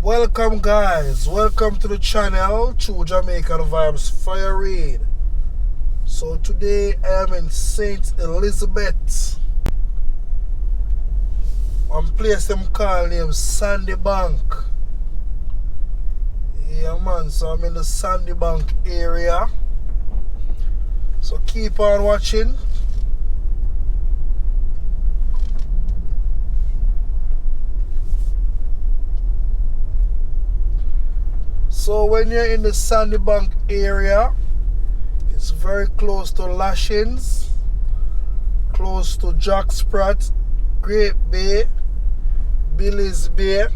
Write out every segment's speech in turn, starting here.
Welcome guys, welcome to the channel, True Jamaican Vibes Fire Raid. So today I am in St. Elizabeth. One place them call named Sandy Bank. Yeah man, so I'm in the Sandy Bank area. So keep on watching. So when you're in the Sandy Bank area, it's very close to Lashings, close to Jack Sprat, Great Bay, Billy's Bay.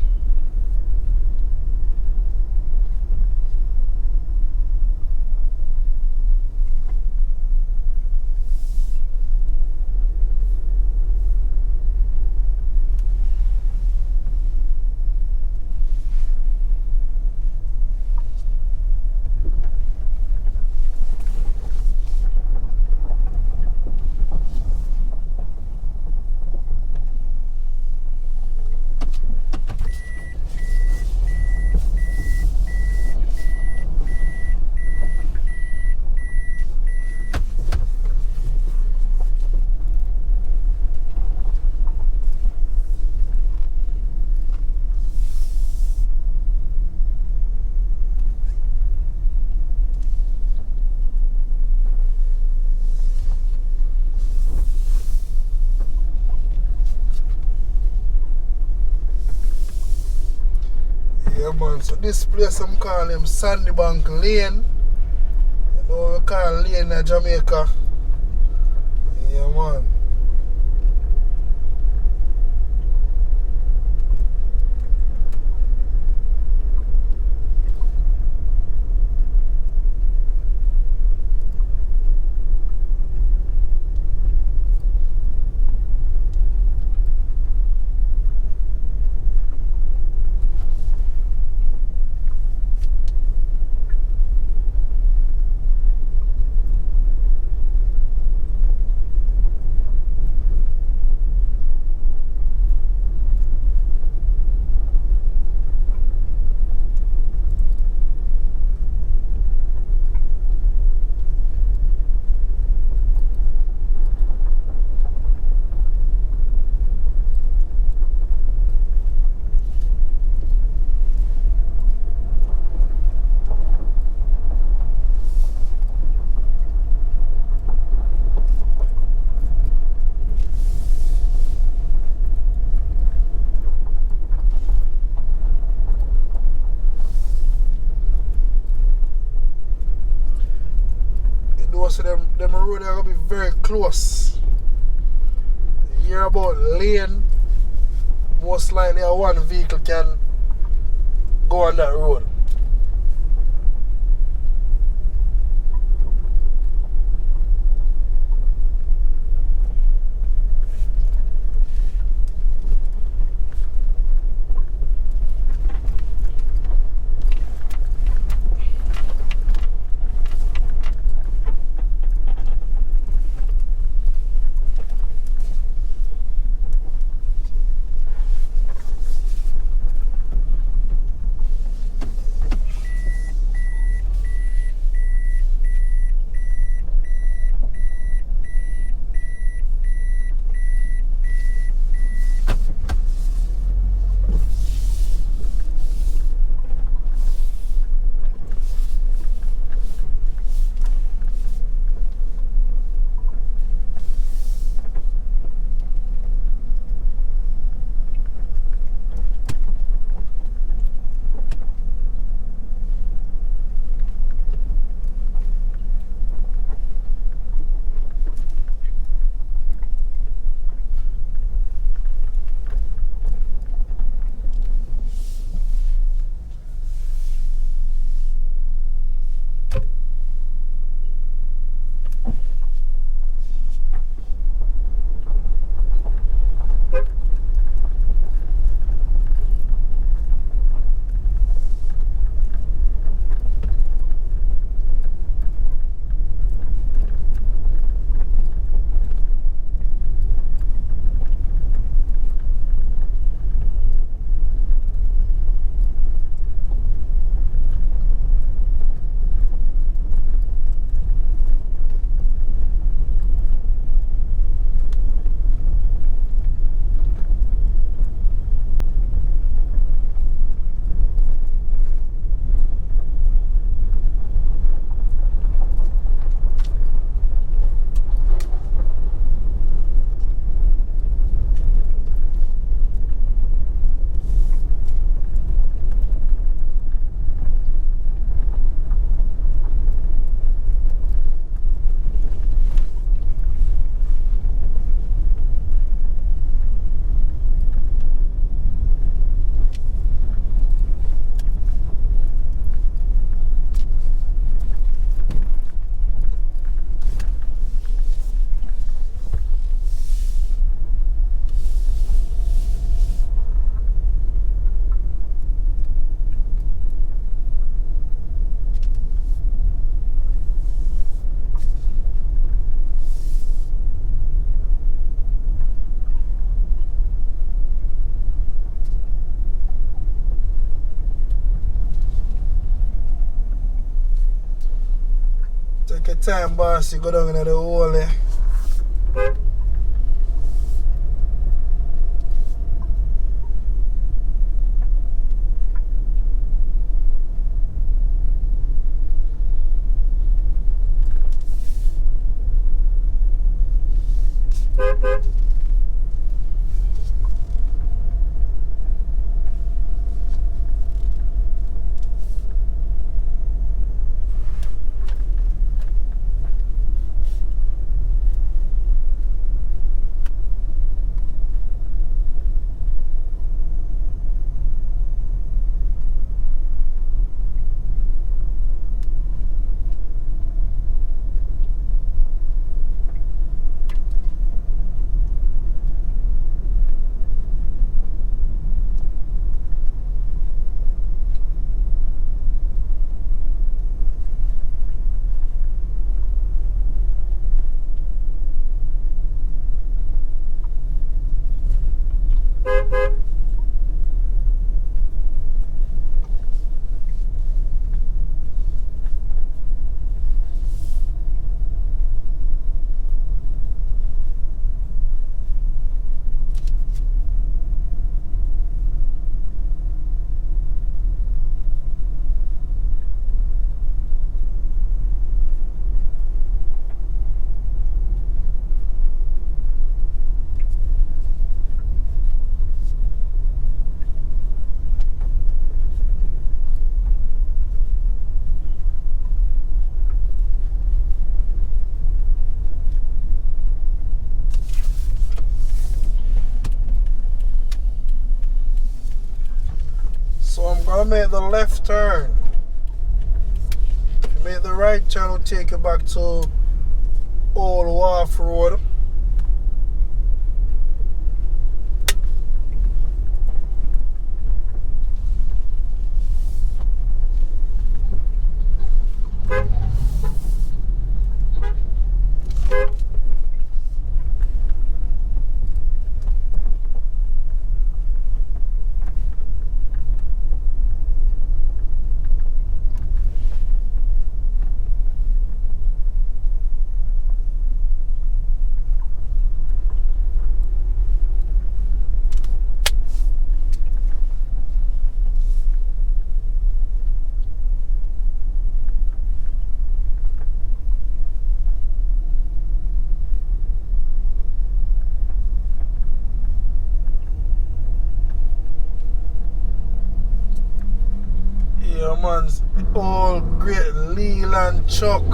Yeah man, so this place I'm calling Sandy Bank Lane. You know we call lane in Jamaica. Yeah man. So them road are gonna be very close. You hear about lane, most likely one vehicle can go on that road. Take your time, boss. You go down into the hole there. So I'm gonna make the left turn. Make the right turn will take you back to Old Wharf Road. Yeah, man's all great Leland Chuck.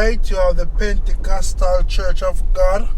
right, you have the Pentecostal Church of God.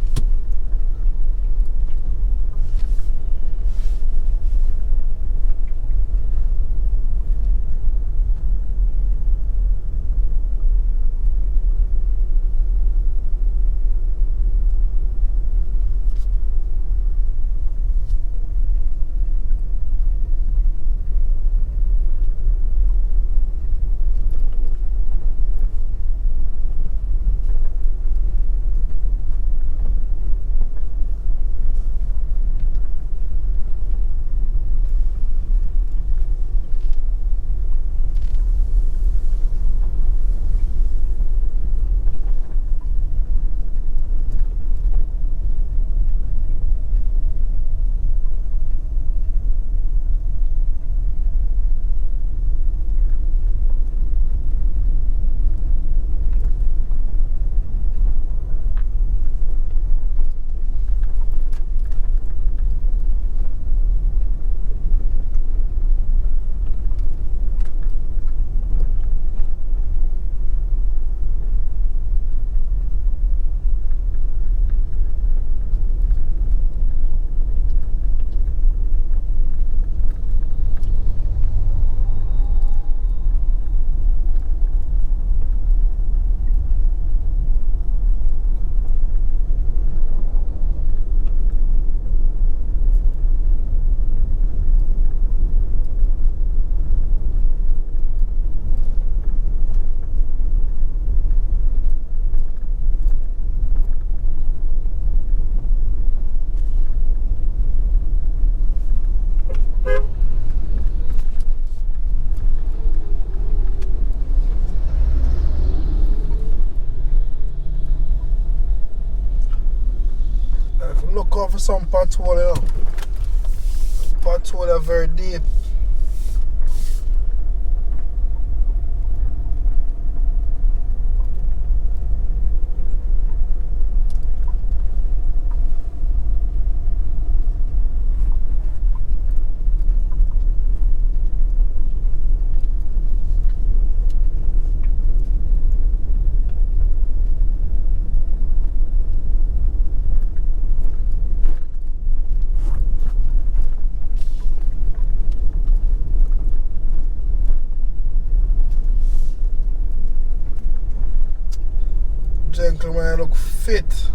Look out for some pothole, you know. Pothole are very deep. Gentleman look fit.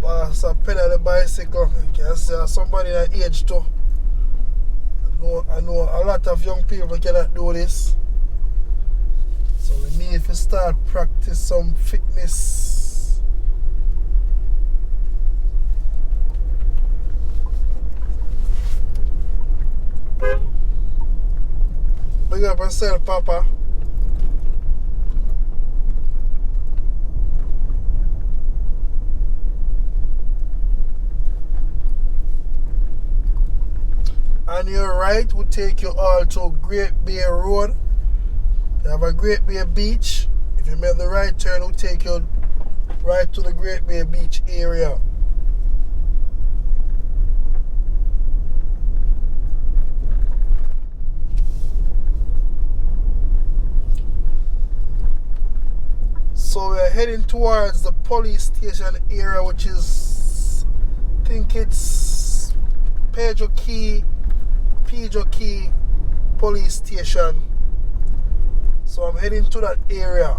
But as I pedal the bicycle, you can see somebody that age too. I know a lot of young people cannot do this. So we need to start practice some fitness. Big up yourself, Papa. On your right will take you all to Great Bay Road. You have a Great Bay Beach. If you make the right turn, it will take you right to the Great Bay Beach area. So we're heading towards the police station area, which is, I think it's Pedro Key police station. So I'm heading to that area.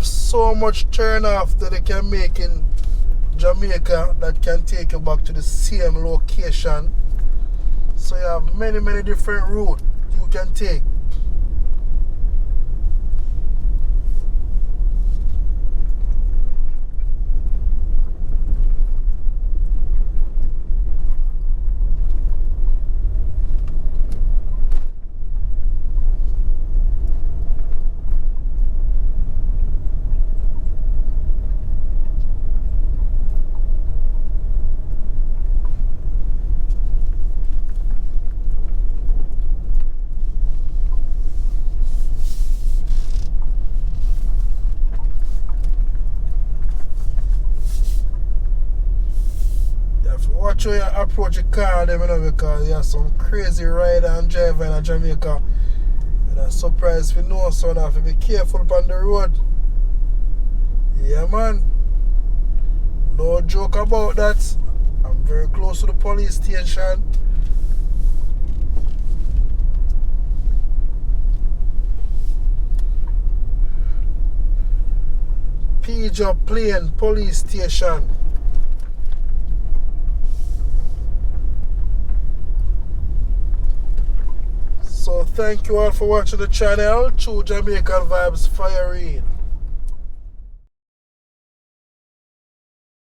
So much turn off that they can make in Jamaica that can take you back to the same location. So you have many different routes you can take. watch how you approach a car them, you know, because you have some crazy rider and driver in Jamaica. And I'm surprised if you know, so now have to be careful on the road. Yeah, man. No joke about that. I'm very close to the police station. Pigeon Plain Police Station. So thank you all for watching the channel. True Jamaican Vibes firing.